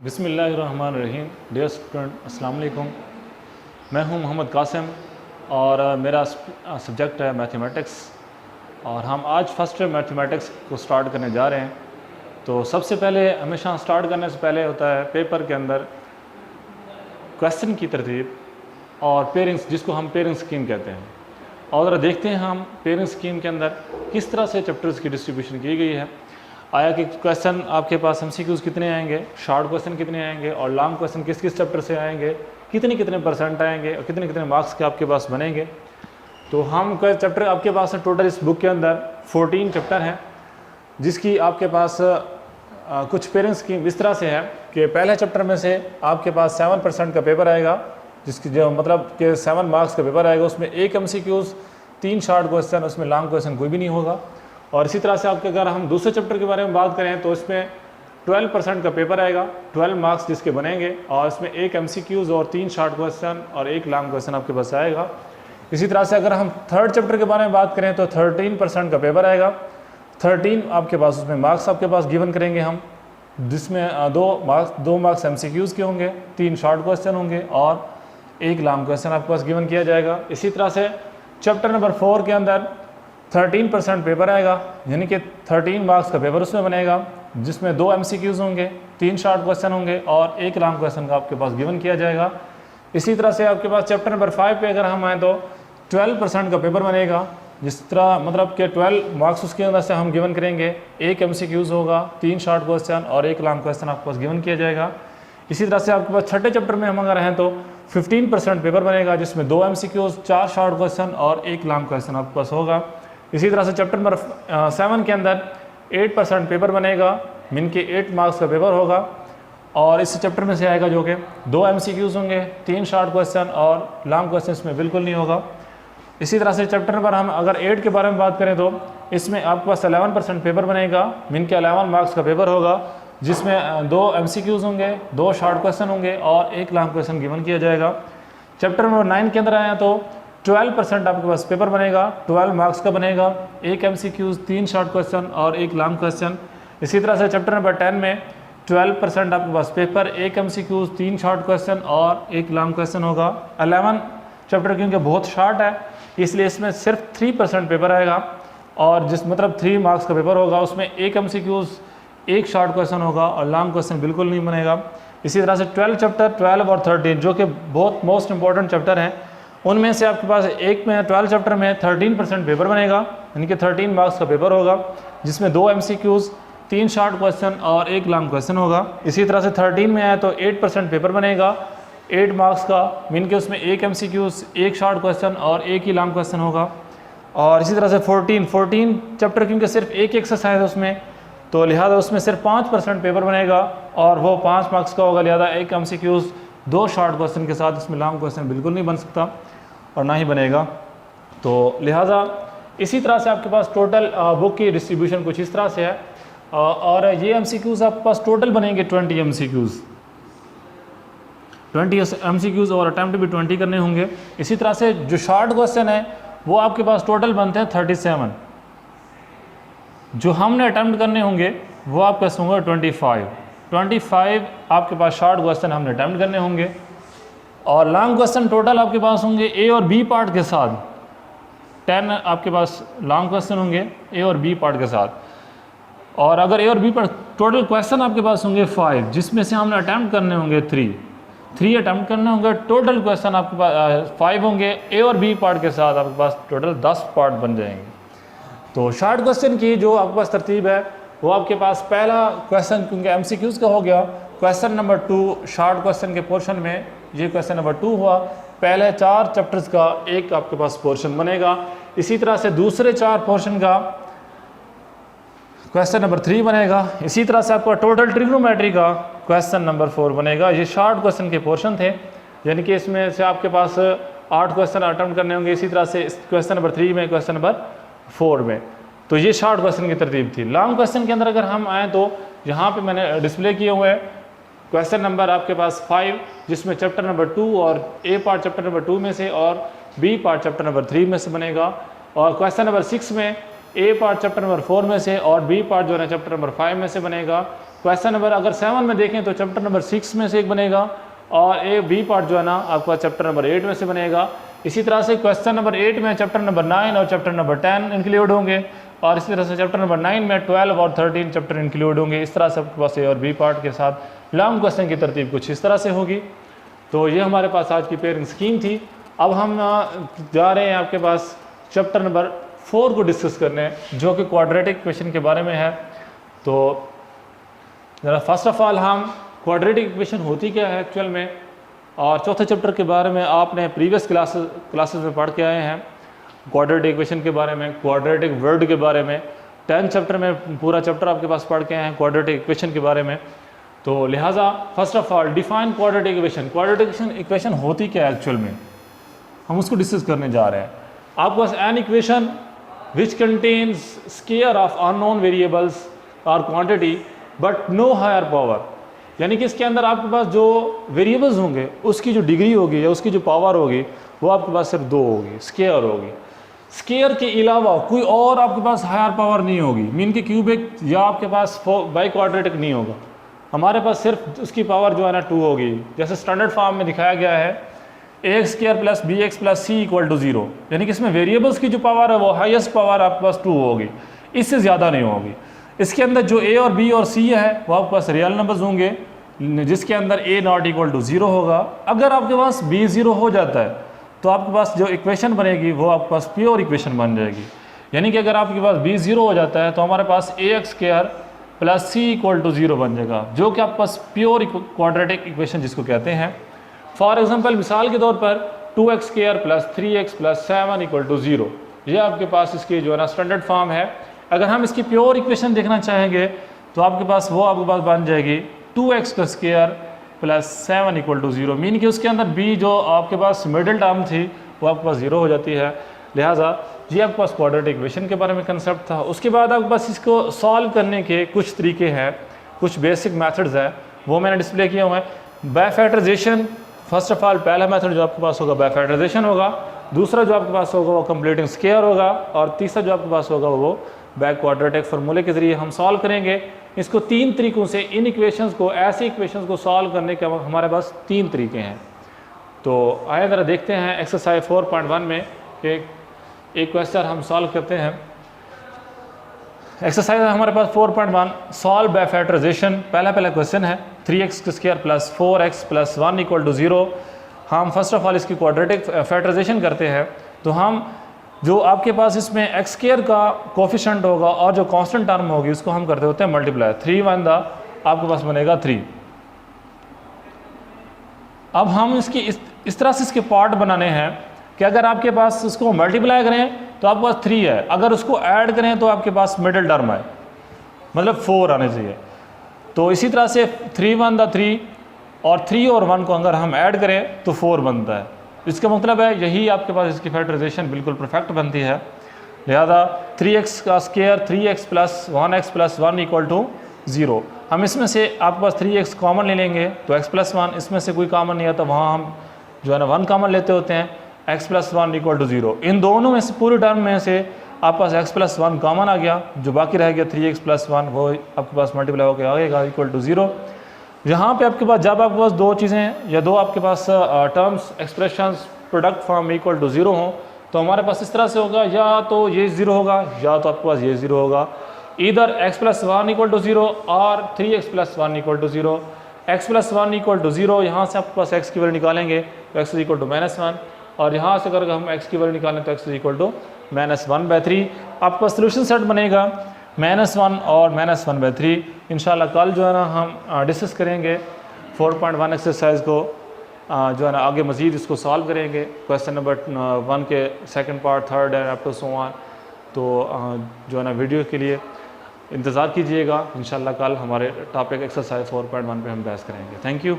बिस्मिल्लाहिर्रहमानिर्रहीम। Dear student, अस्सलाम वालेकुम। मैं हूं मोहम्मद कासिम और मेरा सब्जेक्ट है मैथमेटिक्स और हम आज फर्स्ट मैथमेटिक्स को स्टार्ट करने जा रहे हैं। तो सबसे पहले हमेशा स्टार्ट करने से पहले होता है पेपर के अंदर क्वेश्चन की तरतीब और पेयरिंग्स, जिसको हम पेयरिंग स्कीम कहते हैं। और ज़रा देखते हैं हम पेयरिंग स्कीम के अंदर किस तरह से चैप्टर्स की डिस्ट्रीब्यूशन की गई है। आया कि क्वेश्चन आपके पास एमसीक्यूज़ कितने आएंगे, शॉर्ट क्वेश्चन कितने आएंगे और लॉन्ग क्वेश्चन किस किस चैप्टर से आएंगे, कितने कितने परसेंट आएंगे और कितने कितने मार्क्स के आपके पास बनेंगे। तो हम चैप्टर आपके पास टोटल इस बुक के अंदर 14 चैप्टर हैं, जिसकी आपके पास कुछ पेयरिंग स्कीम इस तरह से है कि पहले चैप्टर में से आपके पास 7% का पेपर आएगा, जिसकी जो मतलब कि 7 मार्क्स का पेपर आएगा। उसमें एक एमसीक्यूज़, 3 शॉर्ट क्वेश्चन, उसमें लॉन्ग क्वेश्चन कोई भी नहीं होगा। और इसी तरह से आपके अगर हम दूसरे चैप्टर के बारे में बात करें तो इसमें 12% का पेपर आएगा, 12 मार्क्स जिसके बनेंगे, और इसमें एक एमसीक्यूज़ और 3 शॉर्ट क्वेश्चन और एक लॉन्ग क्वेश्चन आपके पास आएगा। इसी तरह से अगर हम थर्ड चैप्टर के बारे में बात करें तो 13% का पेपर आएगा, 13 आपके पास उसमें मार्क्स आपके पास गिवन करेंगे हम, जिसमें 2 मार्क्स एमसीक्यूज़ के होंगे, 3 शॉर्ट क्वेश्चन होंगे और एक लॉन्ग क्वेश्चन आपके पास गिवन किया जाएगा। इसी तरह से चैप्टर नंबर 4 के अंदर 13% पेपर आएगा, यानी कि 13 मार्क्स का पेपर उसमें बनेगा, जिसमें 2 एमसीक्यूज़ होंगे, 3 शॉर्ट क्वेश्चन होंगे और एक लॉन्ग क्वेश्चन का आपके पास गिवन किया जाएगा। इसी तरह से आपके पास चैप्टर नंबर 5 पे अगर हम आएँ तो 12% का पेपर बनेगा, जिस तरह मतलब कि 12 मार्क्स उसके अंदर से हम गिवन करेंगे, एक एमसीक्यूज़ होगा, 3 शॉर्ट क्वेश्चन और एक लॉन्ग क्वेश्चन आपके पास गिवन किया जाएगा। इसी तरह से आपके पास छठे चैप्टर में हम अगर हैं तो 15% पेपर बनेगा, जिसमें 2 एमसीक्यूज़, 4 शॉर्ट क्वेश्चन और एक लॉन्ग क्वेश्चन आपके पास होगा। इसी तरह से चैप्टर नंबर 7 के अंदर 8% पेपर बनेगा, मीन के 8 मार्क्स का पेपर होगा, और इस चैप्टर में से आएगा जो कि 2 एमसीक्यूज़ होंगे, 3 शॉर्ट क्वेश्चन और लॉन्ग क्वेश्चन इसमें बिल्कुल नहीं होगा। इसी तरह से चैप्टर नंबर हम अगर 8 के बारे में बात करें तो इसमें आपके पास 11% पेपर बनेगा, मीन के 11 मार्क्स का पेपर होगा, जिसमें 2 एमसीक्यूज़ होंगे, 2 शॉर्ट क्वेश्चन होंगे और एक लॉन्ग क्वेश्चन गिवन किया जाएगा। चैप्टर नंबर 9 के अंदर आया तो 12% आपके पास पेपर बनेगा, 12 मार्क्स का बनेगा, एक एमसीक्यूज़, 3 शॉर्ट क्वेश्चन और एक लॉन्ग क्वेश्चन। इसी तरह से चैप्टर नंबर 10 में 12% आपके पास पेपर, एक एमसीक्यूज़, 3 शॉर्ट क्वेश्चन और एक लॉन्ग क्वेश्चन होगा। 11 चैप्टर क्योंकि बहुत शॉर्ट है, इसलिए इसमें सिर्फ 3% पेपर आएगा, और जिस मतलब 3 मार्क्स का पेपर होगा, उसमें एक एमसीक्यूज़, एक शॉर्ट क्वेश्चन होगा और लॉन्ग क्वेश्चन बिल्कुल नहीं बनेगा। इसी तरह से 12 चैप्टर 12 और 13 जो कि बहुत मोस्ट इंपॉर्टेंट चैप्टर हैं, उनमें से आपके पास एक में 12 चैप्टर में 13% पेपर बनेगा, यानी कि 13 मार्क्स का पेपर होगा, जिसमें 2 एमसीक्यूज़, 3 शॉर्ट क्वेश्चन और एक लॉन्ग क्वेश्चन होगा। इसी तरह से 13 में आया तो 8% पेपर बनेगा, 8 मार्क्स का, मीन के उसमें एक एमसीक्यूज़, एक शॉर्ट क्वेश्चन और एक ही लॉन्ग क्वेश्चन होगा। और इसी तरह से 14 चैप्टर क्योंकि सिर्फ एक एक्सरसाइज है उसमें, तो लिहाजा उसमें सिर्फ 5% पेपर बनेगा और वो 5 मार्क्स का होगा, लिहाजा एक एमसीक्यूज़, 2 शॉर्ट क्वेश्चन के साथ इसमें लॉन्ग क्वेश्चन बिल्कुल नहीं बन सकता और ना ही बनेगा। तो लिहाजा इसी तरह से आपके पास टोटल बुक की डिस्ट्रीब्यूशन कुछ इस तरह से है, और ये एमसीक्यूज़ आपके पास टोटल बनेंगे 20 एमसीक्यूज़, 20 एमसीक्यूज़ और अटैम्प्ट भी 20 करने होंगे। इसी तरह से जो शॉर्ट क्वेश्चन है वो आपके पास टोटल बनते हैं 37, जो हमने अटैम्प्ट करने होंगे वो आपके पास होंगे 25 आपके पास शॉर्ट क्वेश्चन हमने अटैम्प्ट करने होंगे, और लॉन्ग क्वेश्चन टोटल आपके पास होंगे ए और बी पार्ट के साथ 10 आपके पास लॉन्ग क्वेश्चन होंगे ए और बी पार्ट के साथ। और अगर ए और बी पार्ट टोटल क्वेश्चन आपके पास होंगे 5, जिसमें से हमने अटैम्प्ट करने होंगे 3 अटैम्प्ट करने होंगे, टोटल क्वेश्चन आपके पास 5 होंगे, ए और बी पार्ट के साथ आपके पास टोटल 10 पार्ट बन जाएंगे। तो शॉर्ट क्वेश्चन की जो आपके पास तरतीब है वो आपके पास पहला क्वेश्चन क्योंकि एमसीक्यूज़ का हो गया, क्वेश्चन नंबर 2 शॉर्ट क्वेश्चन के पोर्शन में ये क्वेश्चन नंबर 2 हुआ, पहले 4 चैप्टर्स का एक आपके पास पोर्शन बनेगा। इसी तरह से दूसरे 4 पोर्शन का क्वेश्चन नंबर 3 बनेगा। इसी तरह से आपका टोटल ट्रिग्नोमेट्री का क्वेश्चन नंबर 4 बनेगा। ये शॉर्ट क्वेश्चन के पोर्शन थे, यानी कि इसमें से आपके पास 8 क्वेश्चन अटेम्प्ट करने होंगे। इसी तरह से क्वेश्चन नंबर 3 में, क्वेश्चन नंबर 4 में, तो ये शॉर्ट क्वेश्चन की तरतीब थी। लॉन्ग क्वेश्चन के अंदर अगर हम आएँ तो यहाँ पे मैंने डिस्प्ले किए हुए हैं क्वेश्चन नंबर आपके पास 5, जिसमें चैप्टर नंबर 2 और ए पार्ट चैप्टर नंबर 2 में से और बी पार्ट चैप्टर नंबर 3 में से बनेगा, और क्वेश्चन नंबर 6 में ए पार्ट चैप्टर नंबर 4 में से और बी पार्ट जो है चैप्टर नंबर 5 में से बनेगा। क्वेश्चन नंबर अगर 7 में देखें तो चैप्टर नंबर 6 में से एक बनेगा और ए बी पार्ट जो है ना आपका चैप्टर नंबर 8 में से बनेगा। इसी तरह से क्वेश्चन नंबर 8 में चैप्टर नंबर 9 और चैप्टर नंबर 10 इंक्लूड होंगे और इसी तरह से चैप्टर नंबर 9 में 12 और 13 चैप्टर इंक्लूड होंगे। इस तरह से आपके पास ए और बी पार्ट के साथ लॉन्ग क्वेश्चन की तरतीब कुछ इस तरह से होगी। तो ये हमारे पास आज की पेयरिंग स्कीम थी। अब हम जा रहे हैं आपके पास चैप्टर नंबर 4 को डिस्कस करने, जो कि क्वाड्रेटिक इक्वेशन के बारे में है। तो ज़रा फर्स्ट ऑफ ऑल हम क्वाड्रेटिक इक्वेशन होती क्या है एक्चुअल में, और चौथे चैप्टर के बारे में आपने प्रीवियस क्लासेस में पढ़ के आए हैं क्वाड्रेटिक इक्वेशन के बारे में, क्वाड्रेटिक वर्ड के बारे में। 10 चैप्टर में पूरा चैप्टर आपके पास पढ़ के आए हैं क्वाड्रेटिक इक्वेशन के बारे में। तो लिहाजा first of all define quadratic equation. Quadratic equation होती क्या है एक्चुअल में, हम उसको डिस्कस करने जा रहे हैं। आपके पास an equation which contains square of unknown variables और quantity but no higher power, यानी कि इसके अंदर आपके पास जो वेरिएबल्स होंगे उसकी जो डिग्री होगी या उसकी जो पावर होगी वो आपके पास सिर्फ 2 होगी, स्केयर होगी। स्केयर के अलावा कोई और आपके पास हायर पावर नहीं होगी, मीन के क्यूबिक या आपके पास बाई क्वाड्रेटिक नहीं होगा। हमारे पास सिर्फ उसकी पावर जो है ना 2 होगी। जैसे स्टैंडर्ड फॉर्म में दिखाया गया है ax square plus b x plus c equal to 0, यानी कि इसमें वेरिएबल्स की जो पावर है वो हाईएस्ट पावर आपके पास 2 होगी, इससे ज़्यादा नहीं होगी। इसके अंदर जो a और b और c है वो आपके पास रियल नंबर्स होंगे, जिसके अंदर a नॉट इक्वल टू 0 होगा। अगर आपके पास b 0 हो जाता है तो आपके पास जो इक्वेशन बनेगी वो आपके पास प्योर इक्वेशन बन जाएगी। यानी कि अगर आपके पास b 0 हो जाता है तो हमारे पास ax square plus c equal to 0 बन जाएगा, जो कि आपके पास प्योर क्वाड्रेटिक इक्वेशन जिसको कहते हैं। फॉर एग्जांपल मिसाल के तौर पर 2x square plus 3x plus 7 equal to 0, ये आपके पास इसकी जो है ना स्टैंडर्ड फॉर्म है। अगर हम इसकी प्योर इक्वेशन देखना चाहेंगे तो आपके पास बन जाएगी 2x का square plus 7 equal to 0, mean कि उसके अंदर b जो आपके पास मिडिल टर्म थी वो आपके पास 0 हो जाती है। लिहाजा ये आपके पास क्वाड्रेटिक इक्वेशन के बारे में कंसेप्ट था। उसके बाद आपके पास इसको सॉल्व करने के कुछ तरीके हैं, कुछ बेसिक मेथड्स हैं, वो मैंने डिस्प्ले किए हुए हैं। By factorisation, first of all पहला मेथड जो आपके पास होगा बाय फैक्टराइजेशन होगा, दूसरा जो आपके पास होगा वो कंप्लीटिंग स्क्वायर होगा, और तीसरा जो आपके पास होगा वो बाय क्वाड्रेटिक फार्मूले के ज़रिए हम सॉल्व करेंगे। इसको 3 तरीक़ों से, इन इक्वेशंस को, ऐसी इक्वेशंस को सॉल्व करने के हमारे पास 3 तरीके हैं। तो आइए ज़रा देखते हैं एक्सरसाइज 4.1 में एक क्वेश्चन हम सॉल्व करते हैं। एक्सरसाइज हमारे पास 4.1 सॉल्व बाय फैक्टराइजेशन। पहला क्वेश्चन है 3x square plus 4x plus 1 equal to 0। हम फर्स्ट ऑफ ऑल इसकी क्वाड्रेटिक फैक्टराइजेशन करते हैं। तो हम जो आपके पास इसमें एक्स स्क्वायर का कोफिशिएंट होगा और जो कांस्टेंट टर्म होगी उसको हम करते होते हैं मल्टीप्लाई। 3 1 दा आपके पास बनेगा 3। अब हम इसकी इस तरह से इसके पार्ट बनाने हैं कि अगर आपके पास इसको मल्टीप्लाई करें तो आपके पास 3 है, अगर उसको ऐड करें तो आपके पास मिडिल टर्म है, मतलब 4 आने चाहिए। तो इसी तरह से 3 1 दा 3 और 3 और 1 को अगर हम ऐड करें तो 4 बनता है। इसका मतलब है यही आपके पास इसकी फैक्टराइजेशन बिल्कुल परफेक्ट बनती है। लिहाजा 3x का square 3x plus 1x plus 1 equal to 0। हम इसमें से आपके पास 3x कॉमन ले लेंगे तो x प्लस 1, इसमें से कोई कॉमन नहीं आता, वहाँ हम जो है ना 1 कॉमन लेते होते हैं, x प्लस 1 इक्वल टू 0। इन दोनों में से पूरे टर्म में से आपके पास x प्लस 1 कॉमन आ गया, जो बाकी रह गया 3x प्लस 1 वो आपके पास मल्टीप्लाई होकर आएगा इक्वल टू 0। यहाँ पे आपके पास जब आपके पास 2 चीज़ें या 2 आपके पास terms expressions product form equal to 0 हों तो हमारे पास इस तरह से होगा, या तो ये 0 होगा या तो आपके पास ये 0 होगा। इधर x प्लस 1 इक्वल टू 0 और 3x plus 1 equal to 0। x plus 1 equal to 0, यहाँ से आपके पास x की वैल्यू निकालेंगे तो x इक्वल टू -1, और यहाँ से अगर हम x की वैल्यू निकालें तो x इक्वल टू -1/3। आपका सोल्यूशन सेट बनेगा -1 और -1/3। इंशाल्लाह कल जो है ना हम डिस्कस करेंगे 4.1 एक्सरसाइज को, जो है ना आगे मज़ीद इसको सॉल्व करेंगे। क्वेश्चन नंबर 1 के second part, third and up to so on. तो जो है ना वीडियो के लिए इंतज़ार कीजिएगा। इंशाल्लाह कल हमारे टॉपिक एक्सरसाइज 4.1 पे हम बहस करेंगे। Thank you.